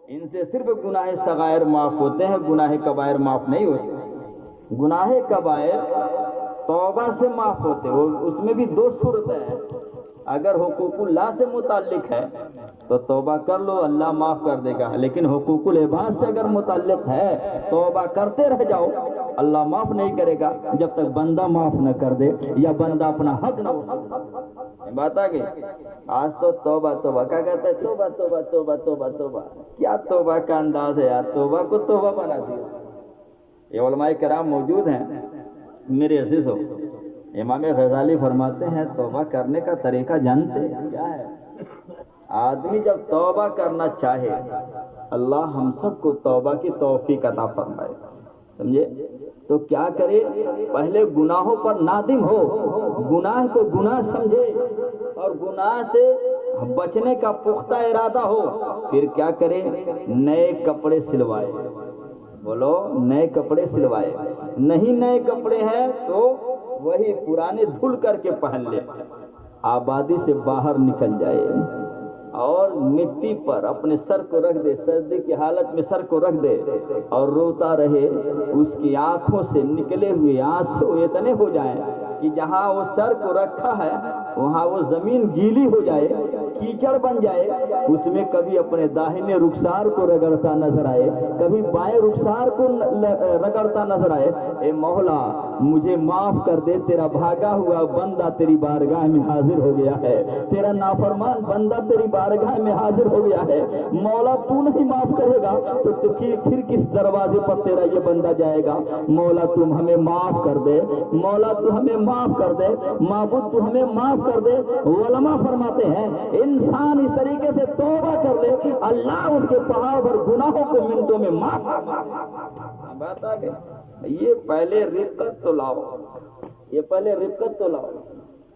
ان سے صرف گناہ صغائر معاف ہوتے ہیں، گناہ کبائر معاف نہیں ہوتے۔ گناہ کبائر توبہ سے معاف ہوتے، اس میں بھی دو صورت ہے۔ اگر حقوق اللہ سے متعلق ہے تو توبہ کر لو، اللہ معاف کر دے گا، لیکن حقوق العباد سے اگر متعلق ہے توبہ کرتے رہ جاؤ، اللہ معاف نہیں کرے گا جب تک بندہ معاف نہ کر دے یا بندہ اپنا حق نہ اٹھائے۔ بات آ گئی۔ آج تو توبہ توبہ کیا کہتا ہے، توبہ توبہ توبہ توبہ توبہ، کیا توبہ کا انداز ہے یار، توبہ کو توبہ بنا دیا۔ یہ علماء کرام موجود ہیں میرے عزیزو، امام غزالی فرماتے ہیں توبہ کرنے کا طریقہ جانتے ہیں کیا ہے؟ آدمی جب توبہ کرنا چاہے، اللہ ہم سب کو توبہ کی توفیق عطا فرمائے، سمجھے؟ تو کیا کرے؟ پہلے گناہوں پر نادم ہو، گناہ کو گناہ سمجھے اور گناہ سے بچنے کا پختہ ارادہ ہو، پھر کیا کرے؟ نئے کپڑے سلوائے، بولو نئے کپڑے سلوائے، نہیں نئے کپڑے ہیں تو وہی پرانے دھل کر کے پہن لے، آبادی سے باہر نکل جائے اور مٹی پر اپنے سر کو رکھ دے، سردی کی حالت میں سر کو رکھ دے اور روتا رہے، اس کی آنکھوں سے نکلے ہوئے آنسو اتنے ہو جائیں کہ جہاں وہ سر کو رکھا ہے وہاں وہ زمین گیلی ہو جائے، کیچڑ بن جائے، اس میں کبھی اپنے داہنے رخسار کو رگڑتا نظر آئے، کبھی بائیں رخسار کو رگڑتا نظر آئے، اے مولا مجھے معاف کر دے، تیرا بھاگا ہوا بندہ تیری بارگاہ میں حاضر ہو گیا ہے، تیرا نافرمان بندہ تیری بارگاہ میں حاضر ہو گیا ہے، مولا تو نہیں معاف کرے گا تو پھر کس دروازے پر تیرا یہ بندہ جائے گا؟ مولا تم ہمیں معاف کر دے، مولا تو ہمیں معاف کر دے، معبود تو ہمیں معاف کر دے۔ علماء فرماتے ہیں انسان اس طریقے سے توبہ کر لے، اللہ اس کے پہاڑ پر گناہوں کو منٹوں میں معاف کر دے۔ بات آ گئی۔ یہ پہلے رقت تو لاؤ، یہ پہلے رقت تو لاؤ،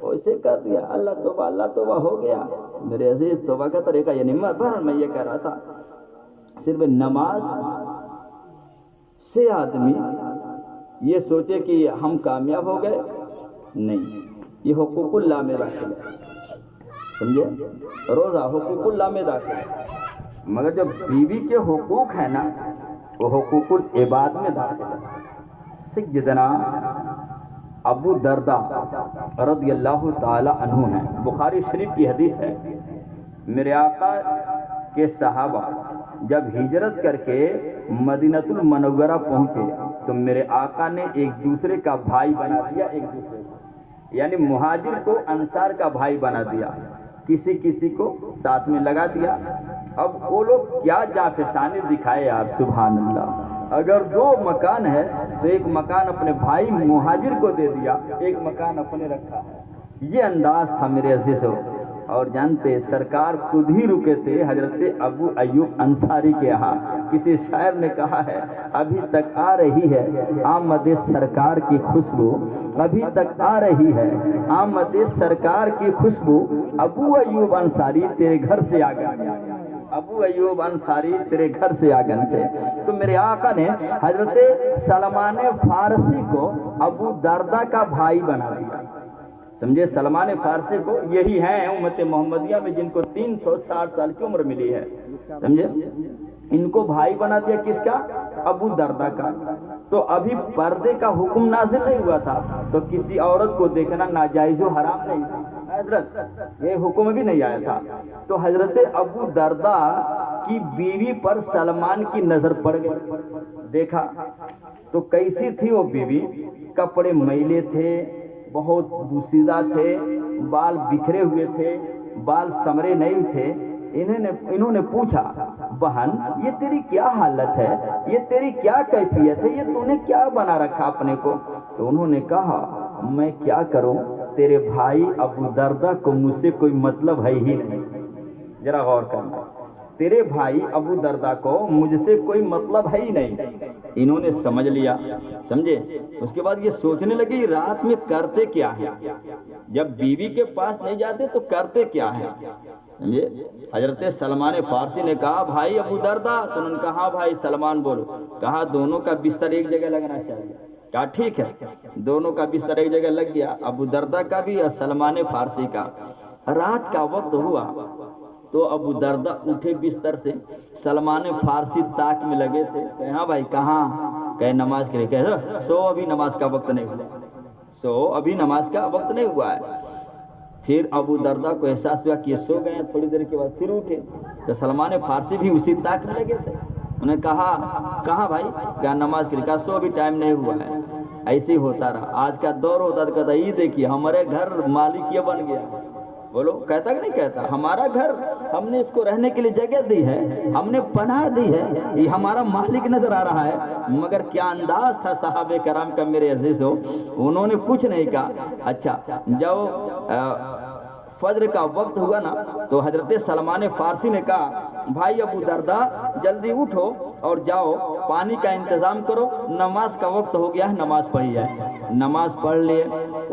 ویسے کر دیا اللہ توبہ ہو گیا۔ میرے عزیز توبہ کا طریقہ یہ نہیں، میں یہ کہہ رہا تھا صرف نماز سے آدمی یہ سوچے کہ ہم کامیاب ہو گئے، نہیں، یہ حقوق اللہ میں داخل ہے، سمجھے؟ روزہ حقوق اللہ میں داخل ہے، مگر جب بیوی کے حقوق ہیں نا وہ حقوق العباد میں داخل ہے۔ سیدنا ابو درداء رضی اللہ تعالی عنہ ہیں، بخاری شریف کی حدیث ہے، میرے آقا کے صحابہ جب ہجرت کر کے مدینۃ المنورہ پہنچے تو میرے آقا نے ایک دوسرے کا بھائی بنا دیا، ایک دوسرے کو، یعنی مہاجر کو انصار کا بھائی بنا دیا، کسی کسی کو ساتھ میں لگا دیا۔ اب وہ لوگ کیا جافسانی دکھائے یار، سبحان اللہ۔ اگر دو مکان ہے تو ایک مکان اپنے بھائی مہاجر کو دے دیا، ایک مکان اپنے رکھا ہے، یہ انداز تھا میرے عزیزو۔ اور جانتے سرکار خود ہی رکے تھے حضرت ابو ایوب انصاری کے یہاں۔ کسی شاعر نے کہا ہے ابھی تک آ رہی ہے آمد سرکار کی خوشبو، ابھی تک آ رہی ہے آمد سرکار کی خوشبو، ابو ایوب انصاری تیرے گھر سے آ گیا، ابو ایوب انصاری تیرے گھر سے آگن سے۔ تو میرے آقا نے حضرت سلمان فارسی کو ابو درداء کا بھائی بنا دیا، سمجھے؟ سلمان فارسی کو یہی ہیں امت محمدیہ میں جن کو 360 سال کی عمر ملی ہے، سمجھے؟ ان کو بھائی بنا دیا کس کا؟ ابو درداء کا۔ تو ابھی پردے کا حکم نازل نہیں ہوا تھا تو کسی عورت کو دیکھنا ناجائز و حرام نہیں تھا حضرت، یہ حکم بھی نہیں آیا تھا۔ تو حضرت ابو درداء کی بیوی پر سلمان کی نظر پڑ گئی، دیکھا تو کیسی تھی وہ بیوی؟ کپڑے میلے تھے، بہت بوسیدہ تھے، بال بکھرے ہوئے تھے، بال سمرے نہیں تھے۔ انہوں نے پوچھا بہن یہ تیری کیا حالت ہے، یہ تیری کیا کیفیت ہے، یہ تو نے کیا بنا رکھا اپنے کو؟ تو انہوں نے کہا میں کیا کروں، تیرے بھائی ابو درداء کو مجھ سے کوئی مطلب ہے ہی نہیں۔ ذرا غور کرنا، تیرے بھائی ابو درداء کو مجھ سے کوئی مطلب ہے ہی نہیں۔ انہوں نے سمجھ لیا، سمجھے؟ اس کے بعد یہ سوچنے لگے رات میں کرتے کیا ہے، جب بیوی کے پاس نہیں جاتے تو کرتے کیا ہے، سمجھے؟ حضرت سلمان فارسی نے کہا بھائی ابو درداء، تو انہوں نے کہا ہاں بھائی سلمان بولو۔ کہا دونوں کا بستر ایک جگہ لگنا چاہیے۔ کہا ٹھیک ہے، دونوں کا بستر ایک جگہ لگ گیا، ابو درداء کا بھی اور سلمان فارسی کا۔ رات کا وقت ہوا تو ابو دردہ اٹھے بستر سے، سلمان فارسی تاک میں لگے تھے، کہے ہاں بھائی کہاں؟ کہے نماز کے لیے، کہے سو ابھی نماز کا وقت نہیں ہوا، سو ابھی نماز کا وقت نہیں ہوا ہے۔ پھر ابو دردہ کو احساس ہوا کہ یہ سو گئے ہیں، تھوڑی دیر کے بعد پھر اٹھے تو سلمان فارسی بھی اسی تاک میں لگے تھے۔ انہیں کہا کہاں بھائی؟ کہا نماز کے لیے، کہا سو ابھی ٹائم نہیں ہوا ہے۔ ایسے ہی ہوتا رہا، آج کا دور ہوتا تو کہتا یہ دیکھیے ہمارے گھر مالک یہ بن گیا، بولو کہتا کہ نہیں کہتا؟ ہمارا گھر، ہم نے اس کو رہنے کے لیے جگہ دی ہے، ہم نے پناہ دی ہے، یہ ہمارا مالک نظر آ رہا ہے۔ مگر کیا انداز تھا صحابہ کرام کا میرے عزیزو، انہوں نے کچھ نہیں کہا۔ اچھا جب فجر کا وقت ہوا نا تو حضرت سلمان فارسی نے کہا بھائی ابو دردہ جلدی اٹھو اور جاؤ پانی کا انتظام کرو، نماز کا وقت ہو گیا ہے، نماز پڑھی جائے۔ نماز پڑھ لیے،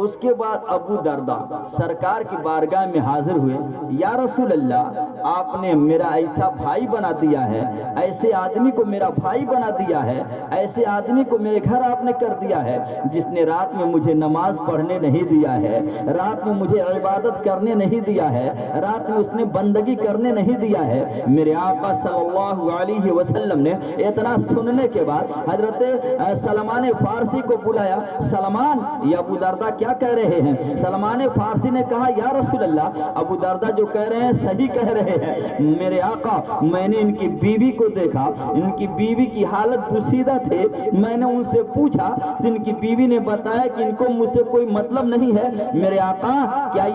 اس کے بعد ابو دردہ سرکار کی بارگاہ میں حاضر ہوئے، یا رسول اللہ آپ نے میرا ایسا بھائی بنا دیا ہے، ایسے آدمی کو میرا بھائی بنا دیا ہے، ایسے آدمی کو میرے گھر آپ نے کر دیا ہے جس نے رات میں مجھے نماز پڑھنے نہیں دیا ہے، رات میں مجھے عبادت کرنے نہیں دیا ہے، رات میں اس نے بندگی کرنے نہیں دیا ہے۔ میرے آقا صلی اللہ علیہ وسلم نے اتنا سننے کے بعد حضرت سلمان فارسی کو بلایا، سلمان یہ ابو دردہ کیا کہہ رہے ہیں؟ سلمان فارسی نے کہا یا رسول اللہ ابو دردہ جو کہہ رہے ہیں صحیح کہہ رہے ہیں، میرے آقا میں نے ان کی بیوی کو دیکھا، ان کی بیوی کی حالت پوشیدہ تھے، میں نے ان سے پوچھا، ان کی بیوی نے بتایا کہ ان کو مجھ سے کوئی مطلب نہیں ہے۔ میرے آقا کیا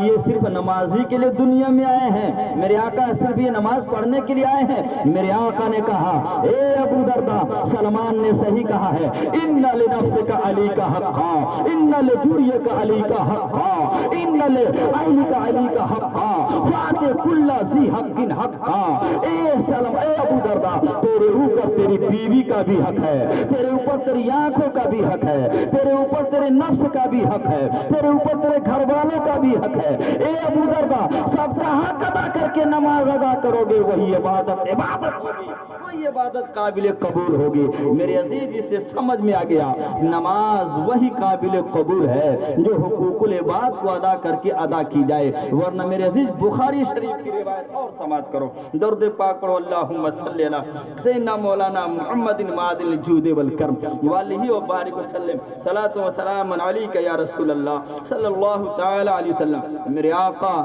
یہ صرف نمازی کے لیے دنیا میں آئے ہیں؟ میرے آقا صرف یہ نماز پڑھنے کے لیے آئے ہیں؟ میرے آقا نے کہا اے ابو دردہ سلمان نے صحیح کہا ہے، ان لنفسک علی کا حقا، ان لجریک علی کا حقا، ان لعینک علی کا حقا، فات کل ذی حق حقا۔ اے ابو دردہ تیرے اوپر تیری بیوی کا بھی حق ہے، تیرے اوپر تیری آنکھوں کا بھی حق ہے، تیرے اوپر تیرے نفس کا بھی حق ہے، تیرے اوپر تیرے گھر والوں کا بھی حق ہے۔ اے ابو دردہ سب کا حق ادا کر کے نماز ادا کرو گے، وہی عبادت ہوگی، وہی عبادت قابل قبول ہوگی۔ میرے عزیز اس سے سمجھ میں آ گیا نماز وہی قابل قبول ہے جو حقوق العباد کو ادا کر کے ادا کی جائے، ورنہ میرے عزیز بخاری شریف کی روایت اور سماعت کرو، درود پاک پڑھو، اللہم صلی علی سیدنا مولانا محمد معدن الجود والکرم والہ وبارک وسلم، صلاۃ و سلام علیک یا رسول اللہ صلی اللہ تعالی علیہ وسلم۔ میرے آقا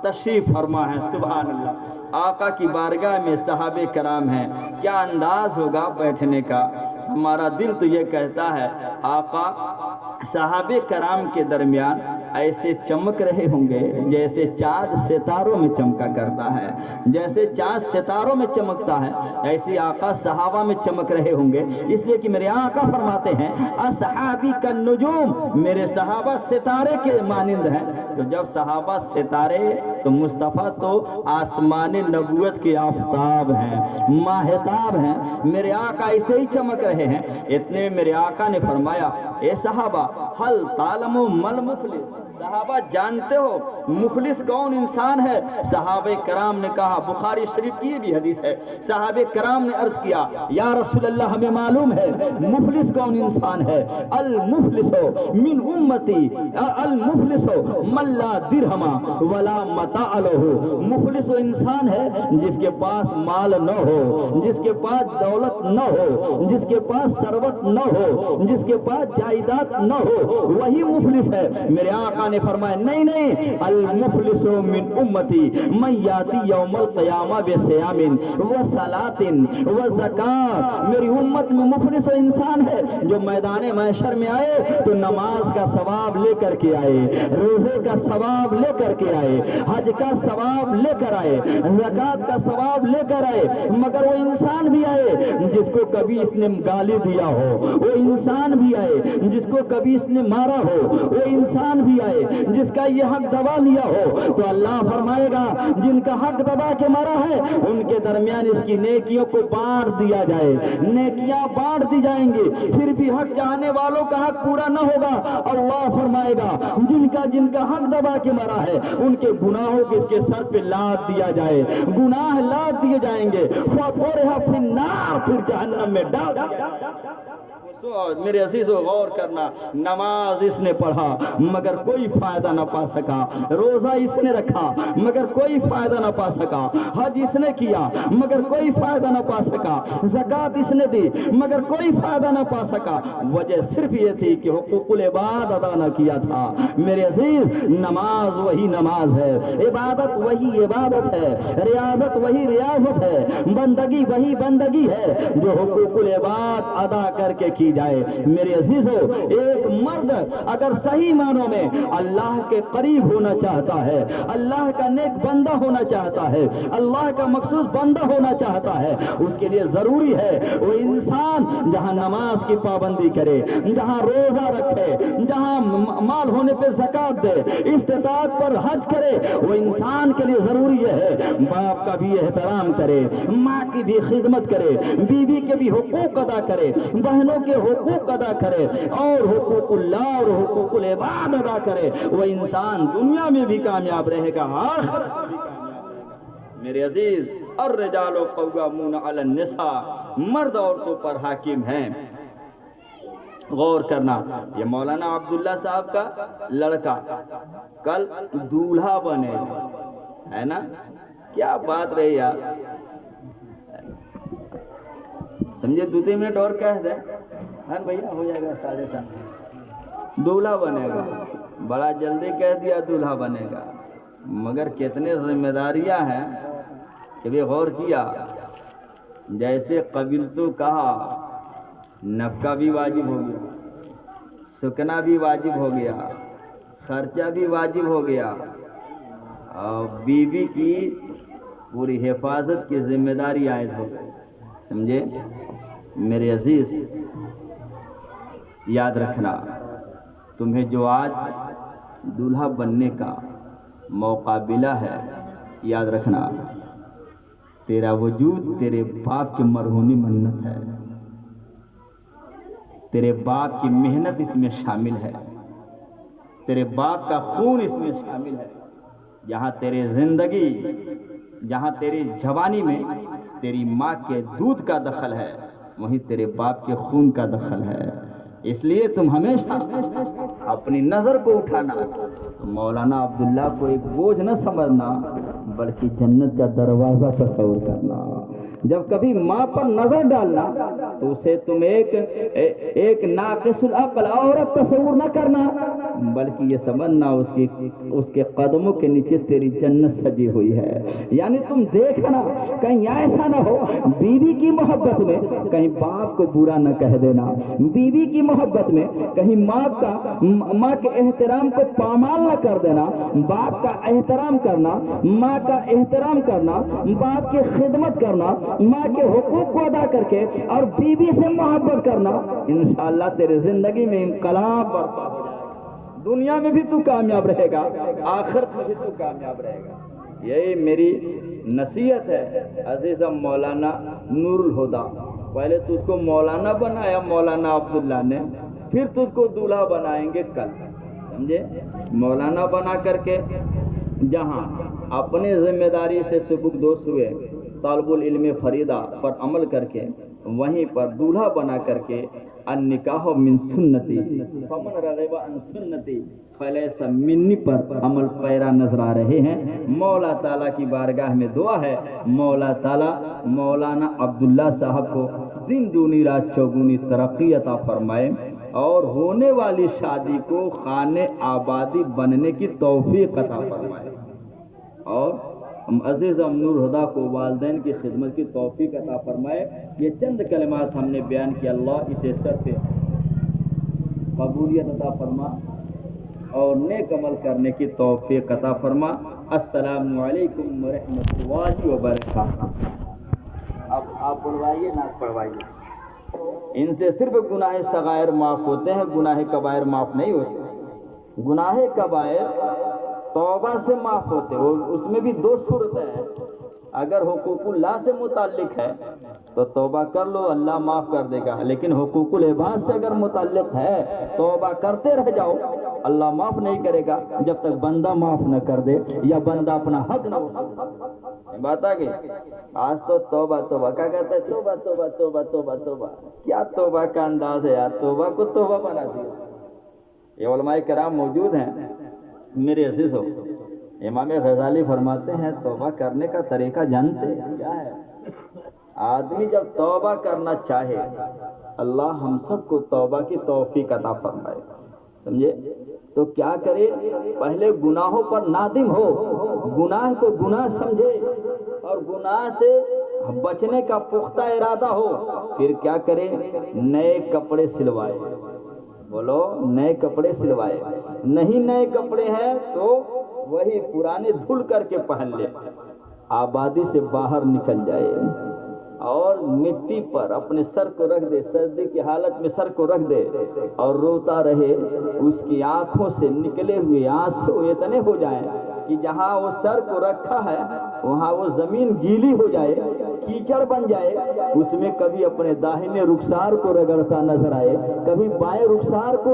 تشریف فرما ہے، سبحان اللہ، آقا کی بارگاہ میں صحابہ کرام ہیں، کیا انداز ہوگا بیٹھنے کا؟ ہمارا دل تو یہ کہتا ہے آقا صحابہ کرام کے درمیان ایسے چمک رہے ہوں گے جیسے چاند ستاروں میں چمکا کرتا ہے، جیسے چاند ستاروں میں چمکتا ہے ایسے آقا صحابہ میں چمک رہے ہوں گے، اس لیے کہ میرے آقا فرماتے ہیں اصحابی کالنجوم، میرے صحابہ ستارے کے مانند ہیں۔ تو جب صحابہ ستارے تو مصطفیٰ تو آسمان نبوت کے آفتاب ہیں، ماہتاب ہیں، میرے آقا ایسے ہی چمک رہے ہیں۔ اتنے میں میرے آقا نے فرمایا اے صحابہ حل تعلموا مل مفلس، صحابہ جانتے ہو مفلس کون انسان ہے؟ صحابہ کرام نے کہا، بخاری شریف کی بھی حدیث ہے، صحابہ کرام نے عرض کیا یا رسول اللہ ہمیں معلوم ہے مفلس کون انسان ہے، المفلس من امتی، المفلس من لا درہم ولا متاع لہ، مفلس وہ انسان ہے جس کے پاس مال نہ ہو، جس کے پاس دولت نہ ہو، جس کے پاس ثروت نہ ہو، جس کے پاس جائیداد نہ ہو، وہی مفلس ہے۔ میرے آقا نے فرمایا نہیں نہیں، المفلس من امتی من یاتی یوم القیامہ بصیام وصلاۃ وزکاۃ، میری امت میں مفلس وہ انسان ہے جو میدان محشر میں آئے تو نماز کا ثواب لے کر کے آئے، روزے کا ثواب لے کر کے آئے، حج کا ثواب لے کر آئے، زکات کا ثواب لے کر آئے، مگر وہ انسان بھی آئے جس کو کبھی اس نے گالی دیا ہو، وہ انسان بھی آئے جس کو کبھی اس نے مارا ہو، وہ انسان بھی آئے جس کا یہ حق دبا لیا ہو، تو اللہ فرمائے گا جن کا حق دبا کے مارا ہے ان کے درمیان اس کی نیکیوں کو بانٹ دیا جائے، نیکیاں بانٹ دی جائیں گی، پھر بھی حق چاہنے والوں کا حق پورا نہ ہوگا، اللہ فرمائے گا جن کا حق دبا کے مارا ہے ان کے گناہوں کو اس کے سر پہ لاد دیا جائے، گناہ لاد دیے جائیں گے، فَطُرِحَ فِي النَّارِ، پھر جہنم میں ڈال دیا۔ میرے عزیزو غور کرنا، نماز اس نے پڑھا مگر کوئی فائدہ نہ پا سکا، روزہ اس نے رکھا مگر کوئی فائدہ نہ پا سکا، حج اس نے کیا مگر کوئی فائدہ نہ پا سکا، زکوٰۃ اس نے دی مگر کوئی فائدہ نہ پا سکا۔ وجہ صرف یہ تھی کہ حقوق العباد ادا نہ کیا تھا۔ میرے عزیز، نماز وہی نماز ہے، عبادت وہی عبادت ہے، ریاضت وہی ریاضت ہے، بندگی وہی بندگی ہے جو حقوق العباد ادا کر کے کی جائے۔ میرے عزیزو، ایک مرد اگر صحیح معنوں میں اللہ کے قریب ہونا چاہتا ہے، اللہ کا نیک بندہ ہونا چاہتا ہے، اللہ کا مخصوص بندہ ہونا چاہتا ہے، اس کے لیے ضروری ہے وہ انسان جہاں نماز کی پابندی کرے، جہاں روزہ رکھے، جہاں مال ہونے پہ زکوٰۃ دے، استطاعت پر حج کرے، وہ انسان کے لیے ضروری ہے باپ کا بھی احترام کرے، ماں کی بھی خدمت کرے، بیوی کے بھی حقوق ادا کرے، بہنوں کے حقوق ادا کرے، اور حقوق اللہ اور حقوق العباد ادا کرے۔ وہ انسان دنیا میں بھی کامیاب رہے گا، آخرت میں بھی کامیاب رہے گا۔ میرے عزیز، الرجال قوامون علی النساء، مرد عورتوں پر حاکم ہیں۔ غور کرنا، یہ مولانا عبداللہ صاحب کا لڑکا کل دولہا بنے گا، ہے نا؟ کیا بات رہی یار، سمجھے؟ 2-3 منٹ اور کہہ دیں، ہاں بھیا ہو جائے گا 7:30۔ دولہا بنے گا، بڑا جلدی کہہ دیا دولہا بنے گا، مگر کتنے ذمہ داریاں ہیں کبھی غور کیا؟ جیسے قبل تو کہا، نفقہ بھی واجب ہو گیا، سکنا بھی واجب ہو گیا، خرچہ بھی واجب ہو گیا، اور بیوی کی پوری حفاظت کی ذمہ داری عائد ہو گئی، سمجھے؟ میرے عزیز، یاد رکھنا، تمہیں جو آج دولہا بننے کا موقع ملا ہے، یاد رکھنا تیرا وجود تیرے باپ کی مرہونی منت ہے، تیرے باپ کی محنت اس میں شامل ہے، تیرے باپ کا خون اس میں شامل ہے۔ جہاں تیری زندگی، جہاں تیری جوانی میں تیری ماں کے دودھ کا دخل ہے، وہیں تیرے باپ کے خون کا دخل ہے۔ اس لیے تم ہمیشہ اپنی نظر کو اٹھانا، مولانا عبداللہ کو ایک بوجھ نہ سمجھنا، بلکہ جنت کا دروازہ تصور کرنا۔ جب کبھی ماں پر نظر ڈالنا تو اسے تم ایک ناقص العقل عورت تصور نہ کرنا، بلکہ یہ سمجھنا اس کے قدموں کے نیچے تیری جنت سجی ہوئی ہے۔ یعنی تم دیکھنا کہیں ایسا نہ ہو بیوی کی محبت میں کہیں باپ کو برا نہ کہہ دینا، بیوی کی محبت میں کہیں ماں کے احترام کو پامال نہ کر دینا۔ باپ کا احترام کرنا، ماں کا احترام کرنا، باپ کی خدمت کرنا، ماں کے حقوق کو ادا کر کے اور بیوی سے محبت کرنا، انشاءاللہ تیرے زندگی میں انقلاب برپا ہو جائے گا۔ دنیا میں بھی تو کامیاب رہے گا، آخرت میں بھی تو کامیاب رہے گا۔ یہی میری نصیحت ہے عزیز مولانا نور الہدیٰ۔ پہلے تجھ کو مولانا بنایا مولانا عبداللہ نے، پھر تجھ کو دولہا بنائیں گے کل، سمجھے؟ مولانا بنا کر کے جہاں اپنے ذمہ داری سے سبکدوش ہوئے، طالب العلم فریدہ پر عمل کر کے، وہیں پر دولہا بنا کر کے النکاح من سنتی فمن رغب عن سنتی فلیس منی پر عمل پیرا نظر آ رہے ہیں۔ مولا تعالیٰ کی بارگاہ میں دعا ہے، مولا تعالیٰ مولانا عبداللہ صاحب کو دن دونی رات چوگنی ترقی عطا فرمائے، اور ہونے والی شادی کو خانے آبادی بننے کی توفیق عطا فرمائے، اور عزیز نور الہدیٰ کو والدین کی خدمت کی توفیق عطا فرمائے۔ یہ چند کلمات ہم نے بیان کیا، اللہ اسے سر سے قبولیت عطا فرما اور نیک عمل کرنے کی توفیق عطا فرما۔ السلام علیکم ورحمۃ اللہ وبرکاتہ۔ اب آپ پڑھوائیے، نہ پڑھوائیے۔ ان سے صرف گناہ صغائر معاف ہوتے ہیں، گناہ کبائر معاف نہیں ہوتے۔ گناہ کبائر توبہ سے معاف ہوتے، اس میں بھی 2 صورتیں ہیں۔ اگر حقوق اللہ سے متعلق ہے تو توبہ کر لو، اللہ معاف کر دے گا، لیکن حقوق العباد سے اگر متعلق ہے توبہ کرتے رہ جاؤ، اللہ معاف نہیں کرے گا جب تک بندہ معاف نہ کر دے یا بندہ اپنا حق نہ وصول۔ بات آ گئی۔ آج تو توبہ توبہ کیا کہتا ہے، توبہ توبہ توبہ توبہ توبہ، کیا توبہ کا انداز ہے یار، توبہ کو توبہ بنا دیا۔ یہ علماء کرام موجود ہیں میرے عزیز ہو، امام غزالی فرماتے ہیں توبہ کرنے کا طریقہ جانتے ہیں کیا ہے؟ آدمی جب توبہ کرنا چاہے اللہ ہم سب کو توبہ کی توفیق عطا فرمائے، سمجھے؟ تو کیا کرے؟ پہلے گناہوں پر نادم ہو، گناہ کو گناہ سمجھے اور گناہ سے بچنے کا پختہ ارادہ ہو، پھر کیا کرے؟ نئے کپڑے سلوائے، بولو نئے کپڑے سلوائے، نہیں نئے کپڑے ہیں تو وہی پرانے دھل کر کے پہن لے، آبادی سے باہر نکل جائے اور مٹی پر اپنے سر کو رکھ دے، سردی کی حالت میں سر کو رکھ دے اور روتا رہے، اس کی آنکھوں سے نکلے ہوئے آنسو اتنے ہو جائیں کہ جہاں وہ سر کو رکھا ہے وہاں وہ زمین گیلی ہو جائے، کیچڑ بن جائے، اس میں کبھی اپنے داہنے رخسار کو رگڑتا نظر آئے، کبھی بائیں رخسار کو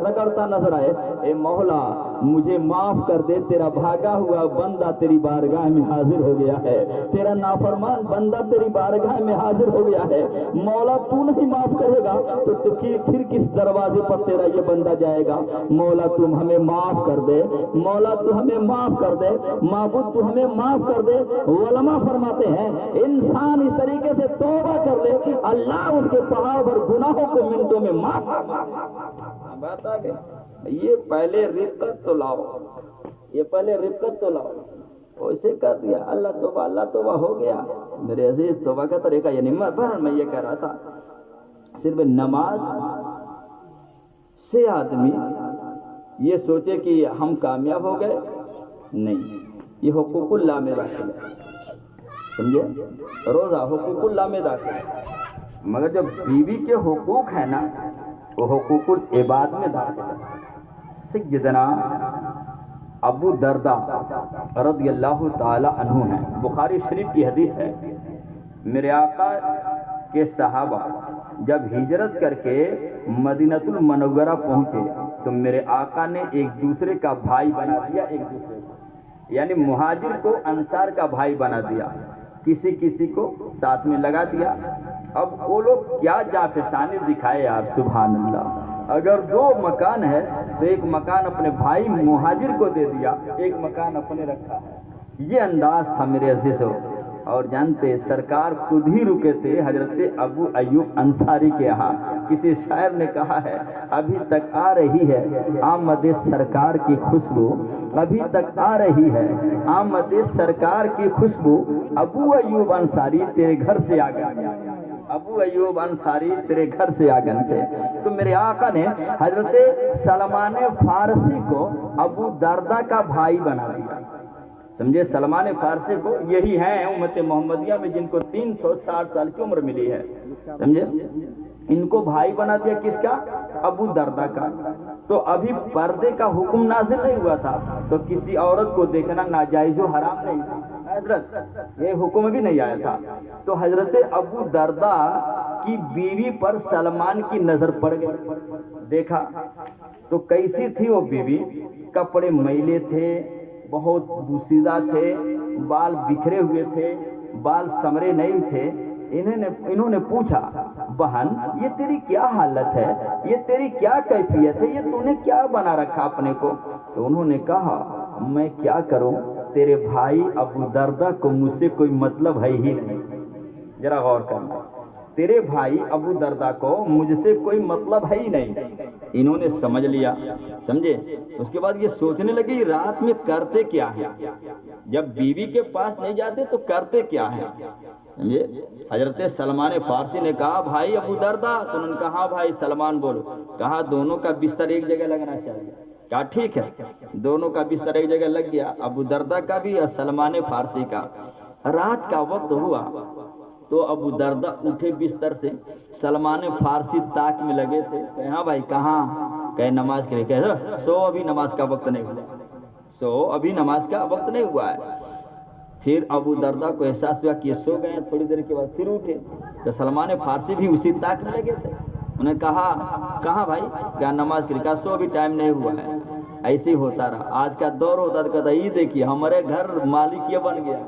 رگڑتا نظر آئے، اے مولا مجھے معاف کر دے، تیرا بھاگا ہوا بندہ تیری بارگاہ میں حاضر ہو گیا ہے، تیرا نافرمان بندہ تیری بارگاہ میں حاضر ہو گیا ہے، مولا تو نہیں معاف کرے گا تو پھر کس دروازے پر تیرا یہ بندہ جائے گا؟ مولا تم ہمیں معاف کر دے، مولا تو ہمیں معاف کر دے، معبود تو ہمیں معاف کر دے۔ علماء فرماتے ہیں انسان اس طریقے سے توبہ کر لے، اللہ اس کے پہاڑ پر گناہوں کو منٹوں میں معاف کر دے۔ بات آ گئی، یہ پہلے رقت تو لاؤ، یہ پہلے رقت تو لاؤ، اسے کر دیا اللہ توبہ ہو گیا۔ میرے عزیز توبہ کا طریقہ یہ نہیں، بہرحال میں یہ کہہ رہا تھا صرف نماز سے آدمی یہ سوچے کہ ہم کامیاب ہو گئے، نہیں، یہ حقوق اللہ میں داخل ہے، سمجھے؟ روزہ حقوق اللہ میں داخل ہے، مگر جب بیوی کے حقوق ہیں نا وہ حقوق العباد میں داخل ہے۔ سیدنا ابو درداء رضی اللہ تعالی عنہ ہیں، بخاری شریف کی حدیث ہے، میرے آقا کے صحابہ جب ہجرت کر کے مدینہ المنورہ پہنچے تو میرے آقا نے ایک دوسرے کا بھائی بنا دیا، ایک دوسرے کو، یعنی مہاجر کو انصار کا بھائی بنا دیا، کسی کسی کو ساتھ میں لگا دیا۔ اب وہ لوگ کیا جافسانی دکھائے یار، سبحان اللہ، اگر دو مکان ہے تو ایک مکان اپنے بھائی مہاجر کو دے دیا، ایک مکان اپنے رکھا ہے، یہ انداز تھا میرے عزیزو۔ اور جانتے سرکار خود ہی رکے تھے حضرت ابو ایوب انصاری کے یہاں، کسی شاعر نے کہا ہے ابھی تک آ رہی ہے آمد سرکار کی خوشبو، ابھی تک آ رہی ہے آمد سرکار کی خوشبو، ابو ایوب انصاری تیرے گھر سے آ گیا، ابو ایوب انصاری تیرے گھر سے آگن سے۔ تو میرے آقا نے حضرت سلمان فارسی کو ابو درداء کا بھائی بنا دیا، سمجھے؟ سلمان فارسی کو یہی ہیں امت محمدیہ میں جن کو 360 سال کی عمر ملی ہے، سمجھے؟ ان کو بھائی بنا دیا، کس کا؟ ابو درداء کا۔ تو ابھی پردے کا حکم نازل نہیں ہوا تھا تو کسی عورت کو دیکھنا ناجائز و حرام نہیں تھا حضرت، یہ حکم بھی نہیں آیا تھا۔ تو حضرت ابو درداء کی بیوی پر سلمان کی نظر پڑ گئی، دیکھا تو کیسی تھی وہ بیوی؟ کپڑے میلے تھے، بہت بوسیدہ تھے، بال بکھرے ہوئے تھے، بال سمرے نہیں تھے۔ انہوں نے پوچھا بہن یہ تیری کیا حالت ہے، یہ تیری کیا کیفیت ہے، یہ تو نے کیا بنا رکھا اپنے کو؟ تو انہوں نے کہا میں کیا کروں، تیرے بھائی ابو درداء کو مجھ سے کوئی مطلب ہے ہی نہیں۔ ذرا غور کرنا، تیرے بھائی ابو درداء کو مجھ سے کوئی مطلب ہے ہی نہیں۔ انہوں نے سمجھ لیا، سمجھے؟ اس کے بعد یہ سوچنے لگے رات میں کرتے کیا ہے، جب بیوی کے پاس نہیں جاتے تو کرتے کیا ہے، سمجھے؟ حضرت سلمان فارسی نے کہا بھائی ابو درداء، تو انہوں نے کہا ہاں بھائی سلمان بولو، کہا دونوں کا بستر ایک جگہ لگنا چاہیے، کہا ٹھیک ہے، دونوں کا بستر ایک جگہ لگ گیا، ابو درداء کا بھی اور سلمان فارسی کا۔ رات کا وقت ہوا تو ابو درداء اٹھے بستر سے، سلمان فارسی تاک میں لگے تھے، کہ ہاں بھائی کہاں؟ کہ نماز کے لیے، کہ سو ابھی نماز کا وقت نہیں ہوا، سو ابھی نماز کا وقت نہیں ہوا ہے۔ پھر ابو دردہ کو احساس ہوا کہ یہ سو گئے ہیں، تھوڑی دیر کے بعد پھر اٹھے تو سلمان فارسی بھی اسی طاق میں لگے تھے. انہیں کہا کہاں بھائی، کیا نماز کے لیے؟ کہا سو بھی ٹائم نہیں ہوا ہے. ایسے ہی ہوتا رہا. آج کا دور ہوتا تو کہتا یہ دیکھیے ہمارے گھر مالک یہ بن گیا.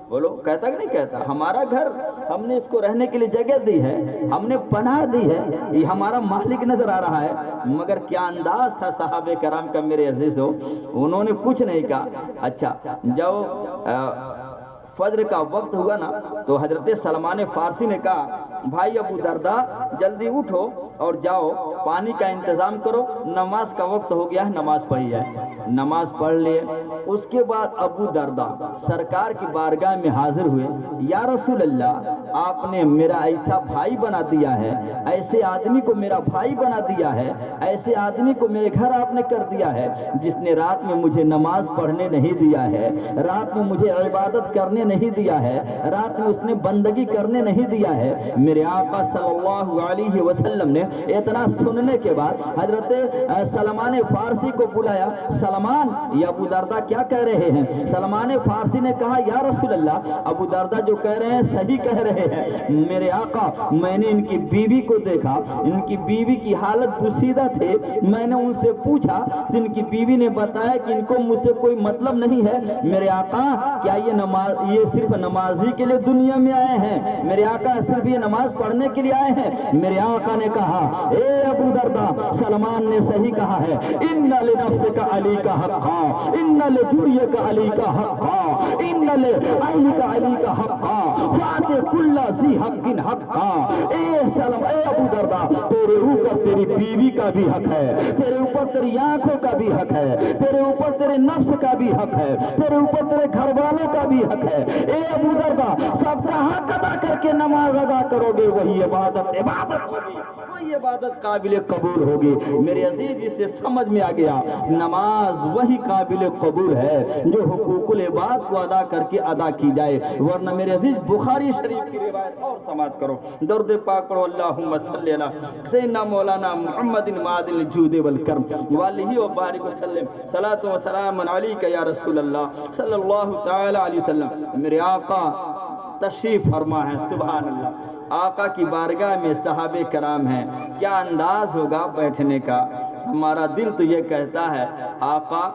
بولو کہتا کہ نہیں کہتا؟ ہمارا گھر ہم نے اس کو رہنے کے لیے جگہ دی ہے، ہم نے پناہ دی ہے، یہ ہمارا مالک نظر آ رہا ہے. مگر کیا انداز تھا صحابہ کرام کا میرے عزیز ہو، انہوں نے کچھ نہیں کہا. اچھا جب فجر کا وقت ہوا نا تو حضرت سلمان فارسی نے کہا بھائی ابو دردہ جلدی اٹھو اور جاؤ پانی کا انتظام کرو، نماز کا وقت ہو گیا ہے، نماز پڑھی جائے. نماز پڑھ لیے. اس کے بعد ابو دردہ سرکار کی بارگاہ میں حاضر ہوئے. یا رسول اللہ، آپ نے میرا ایسا بھائی بنا دیا ہے، ایسے آدمی کو میرا بھائی بنا دیا ہے، ایسے آدمی کو میرے گھر آپ نے کر دیا ہے جس نے رات میں مجھے نماز پڑھنے نہیں دیا ہے، رات میں مجھے عبادت کرنے نہیں دیا ہے، رات میں اس نے بندگی کرنے نہیں دیا ہے. میرے آقا صلی اللہ علیہ وسلم نے اتنا سننے کے بعد حضرت سلمان فارسی کو بلایا. سلمان، یہ ابو دردہ کیا کہہ رہے ہیں؟ سلمان فارسی نے کہا یا رسول اللہ، ابو دردہ جو کہہ رہے ہیں صحیح کہہ رہے ہیں. میرے آقا، میں نے ان کی بیوی کو دیکھا، ان کی بیوی کی حالت پوشیدہ تھے. میں نے ان سے پوچھا، ان کی بیوی نے بتایا کہ ان کو مجھ سے کوئی مطلب نہیں ہے. میرے آقا، کیا یہ صرف نماز ہی کے لیے دنیا میں آئے ہیں؟ میرے آقا صرف یہ نماز پڑھنے کے لیے آئے ہیں؟ میرے آقا نے کہا اے ابو دردہ، سلمان نے صحیح کہا ہے. ان لنفسک علی کا حقا، ان لجوریک علی کا حقا، ان لعینک علی کا حقا، فات کل ذی حق حقا. اے ابو دردہ، تیرے اوپر تیری بیوی کا بھی حق ہے، تیرے اوپر تیری آنکھوں کا بھی حق ہے، تیرے اوپر تیرے نفس کا بھی حق ہے، تیرے اوپر تیرے گھر والوں کا بھی حق ہے. اے ابو دردہ، سب کا حق ادا کر کے نماز ادا کرو گے، وہی عبادت ہوگی، وہی عبادت قابل قبول ہوگی. میرے عزیز، اس سے سمجھ میں آ گیا نماز وہی قابل قبول ہے جو حقوق العباد کو ادا کر کے ادا کی جائے. ورنہ میرے عزیز بخاری شریف کی روایت اور سماعت کرو، درود پاک پڑھو، اللہم صلی علی سیدنا مولانا محمد معدن الجود والکرم والہ وبارک وسلم، صلاۃ و سلام علیک یا رسول اللہ صلی اللہ تعالی علیہ وسلم. میرے آقا تشریف فرما ہے. سبحان اللہ. آقا کی بارگاہ میں صحابہ کرام ہیں، کیا انداز ہوگا بیٹھنے کا. ہمارا دل تو یہ کہتا ہے آقا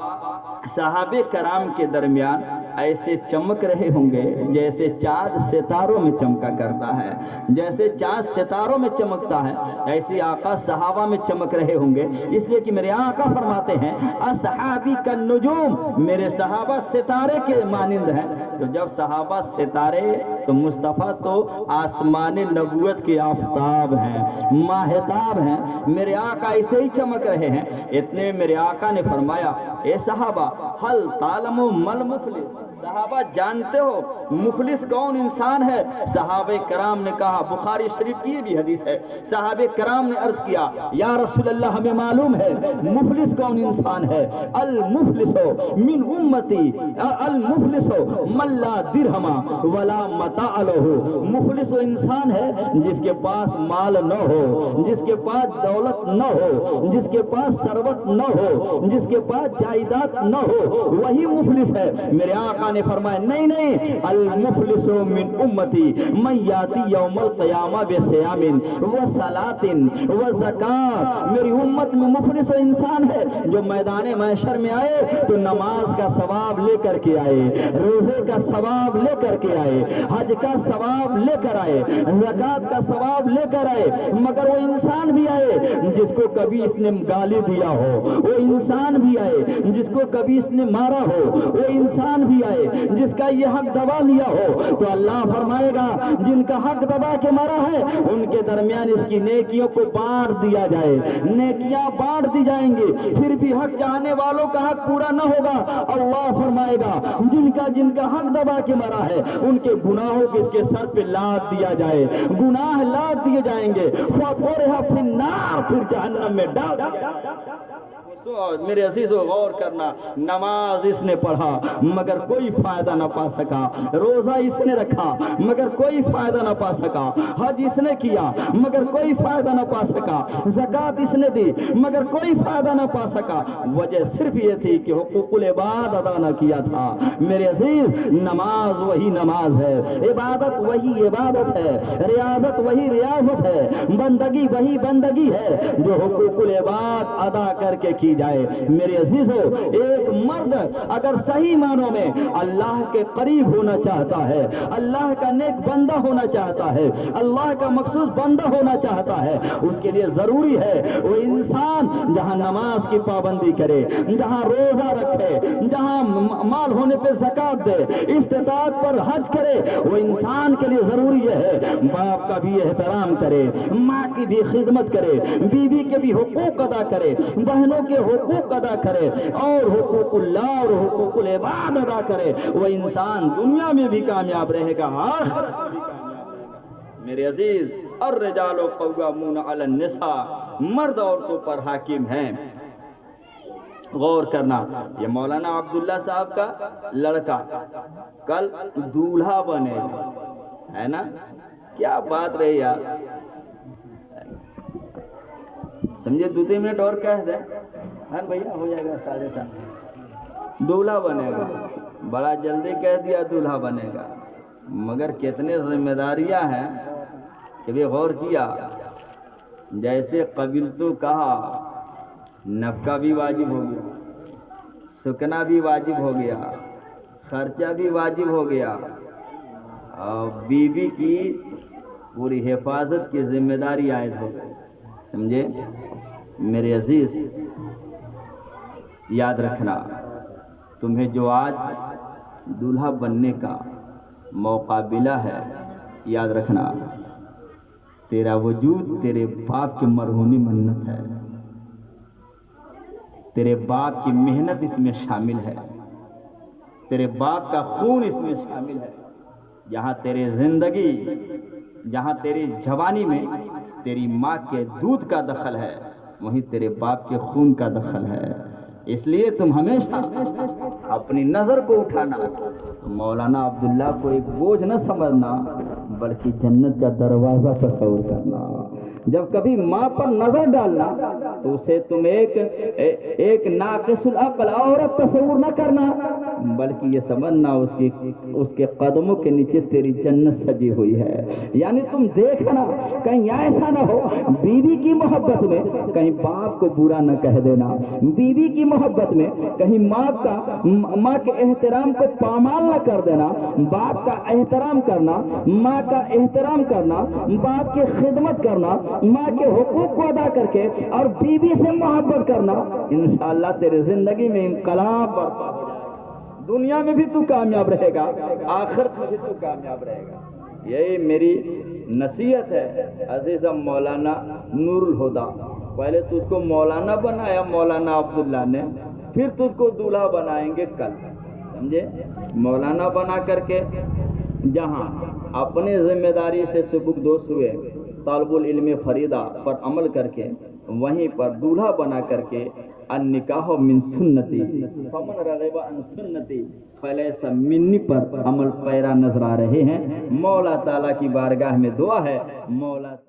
صحابہ کرام کے درمیان ایسے چمک رہے ہوں گے جیسے چاند ستاروں میں چمکا کرتا ہے. جیسے چاند ستاروں میں چمکتا ہے ایسے آقا صحابہ میں چمک رہے ہوں گے. اس لیے کہ میرے آقا فرماتے ہیں اصحابی کا نجوم، میرے صحابہ ستارے کے مانند ہیں. تو جب صحابہ ستارے تو مصطفیٰ تو آسمان نبوت کے آفتاب ہیں، ماہتاب ہیں. میرے آقا ایسے ہی چمک رہے ہیں. اتنے میرے آقا نے فرمایا اے صحابہ، حل تعلموا مل مفلس، صحابہ جانتے ہو مفلس کون انسان ہے؟ صحابہ کرام نے کہا، بخاری شریف کی یہ بھی حدیث ہے، صحابہ کرام نے عرض کیا یا رسول اللہ ہمیں معلوم ہے مفلس کون انسان ہے. المفلس من امتی، المفلس من لا درہم ولا متاع لہ. مفلس وہ انسان ہے جس کے پاس مال نہ ہو، جس کے پاس دولت نہ ہو، جس کے پاس ثروت نہ ہو، جس کے پاس جائیداد نہ ہو، وہی مفلس ہے. میرے آقا نے فرمایا نہیں، المفلس من امتی من یاتی یوم القیامہ بصیام وصلاۃ وزکات. میری امت میں مفلس وہ انسان ہے جو میدان محشر میں آئے تو نماز کا ثواب لے کر کے آئے، روزے کا ثواب لے کر کے آئے، حج کا ثواب لے کر آئے، زکات کا ثواب لے کر آئے. مگر وہ انسان بھی آئے جس کو کبھی اس نے گالی دیا ہو، وہ انسان بھی آئے جس کو کبھی اس نے مارا ہو، وہ انسان بھی آئے جس کا یہ حق دبا لیا ہو. تو اللہ فرمائے گا جن کا حق دبا کے مارا ہے ان کے درمیان اس کی نیکیوں کو بانٹ دیا جائے، نیکیاں بانٹ دی جائیں گے. پھر بھی حق چاہنے والوں کا حق پورا نہ ہوگا. اللہ فرمائے گا جن کا حق دبا کے مارا ہے ان کے گناہوں کو اس کے سر پہ لاد دیا جائے، گناہ لاد دیے جائیں گے. فَطُرِحَ فِي النَّارِ، پھر جہنم میں ڈال دیا. میرے عزیزو غور کرنا، نماز اس نے پڑھا مگر کوئی فائدہ نہ پا سکا، روزہ اس نے رکھا مگر کوئی فائدہ نہ پا سکا، حج اس نے کیا مگر کوئی فائدہ نہ پا سکا، زکوٰۃ اس نے دی مگر کوئی فائدہ نہ پا سکا، وجہ صرف یہ تھی کہ حقوق العباد ادا نہ کیا تھا۔ میرے عزیز، نماز وہی نماز ہے، عبادت وہی عبادت ہے، ریاضت وہی ریاضت ہے، بندگی وہی بندگی ہے جو حقوق العباد ادا کر کے کی جائے۔ میرے عزیزو، ایک مرد اگر صحیح معنوں میں اللہ کے قریب ہونا چاہتا ہے، اللہ کا نیک بندہ ہونا چاہتا ہے، اللہ کا مخصوص بندہ ہونا چاہتا ہے، اس کے لیے ضروری ہے وہ انسان جہاں نماز کی پابندی کرے، جہاں روزہ رکھے، جہاں مال ہونے پہ زکوٰۃ دے، استطاعت پر حج کرے، وہ انسان کے لیے ضروری ہے باپ کا بھی احترام کرے، ماں کی بھی خدمت کرے، بیوی کے بھی حقوق ادا کرے، بہنوں کے حقوق ادا کرے، اور حقوق اللہ اور حقوق العباد ادا کرے۔ وہ انسان دنیا میں بھی کامیاب رہے گا، آخرت میں بھی کامیاب رہے گا۔ میرے عزیز، الرجال قوامون علی النساء، مرد عورتوں پر حاکم ہیں۔ غور کرنا، یہ مولانا عبداللہ صاحب کا لڑکا کل دولہا بنے گا، ہے نا؟ کیا بات رہی یار، سمجھے؟ 2-3 منٹ اور کہہ دیں، ہاں بھیا ہو جائے گا 7:30۔ دولہا بنے گا، بڑا جلدی کہہ دیا دولہا بنے گا، مگر کتنے ذمہ داریاں ہیں کہ بھی غور کیا۔ جیسے قبل تو کہا، نفقہ بھی واجب ہو گیا، سکنا بھی واجب ہو گیا، خرچہ بھی واجب ہو گیا، اور بیوی کی پوری حفاظت کی ذمہ داری عائد ہو گئی، سمجھے؟ میرے عزیز، یاد رکھنا، تمہیں جو آج دولہا بننے کا موقع ملا ہے، یاد رکھنا تیرا وجود تیرے باپ کی مرہونی منت ہے، تیرے باپ کی محنت اس میں شامل ہے، تیرے باپ کا خون اس میں شامل ہے۔ جہاں تیری زندگی، جہاں تیری جوانی میں تیری ماں کے دودھ کا دخل ہے، وہیں تیرے باپ کے خون کا دخل ہے۔ اس لیے تم ہمیشہ اپنی نظر کو اٹھانا، مولانا عبداللہ کو ایک بوجھ نہ سمجھنا، بلکہ جنت کا دروازہ تصور کرنا۔ جب کبھی ماں پر نظر ڈالنا تو اسے تم ایک ناقص العقل عورت تصور نہ کرنا، بلکہ یہ سمجھنا اس کے قدموں کے نیچے تیری جنت سجی ہوئی ہے۔ یعنی تم دیکھنا کہیں ایسا نہ ہو بیوی کی محبت میں کہیں باپ کو برا نہ کہہ دینا، بیوی کی محبت میں کہیں ماں کے احترام کو پامال نہ کر دینا، باپ کا احترام کرنا، ماں کا احترام کرنا، باپ کی خدمت کرنا، ماں کے حقوق کو ادا کر کے اور بیوی سے محبت کرنا، انشاءاللہ تیری زندگی میں انقلاب برپا ہو جائے گا۔ دنیا میں بھی تو کامیاب رہے گا، آخرت میں بھی تو کامیاب رہے گا۔ یہی میری نصیحت ہے عزیزم مولانا نور الہدیٰ۔ پہلے تجھ کو مولانا بنایا مولانا عبداللہ نے، پھر تجھ کو دولہا بنائیں گے کل، سمجھے؟ مولانا بنا کر کے جہاں اپنے ذمہ داری سے سبکدوش ہوئے، طالب العلم فریدہ پر عمل کر کے، وہیں پر دولہا بنا کر کے النکاح من سنتی فمن رغب عن سنتی فلیس منی پر عمل پیرا نظر آ رہے ہیں۔ مولا تعالیٰ کی بارگاہ میں دعا ہے، مولا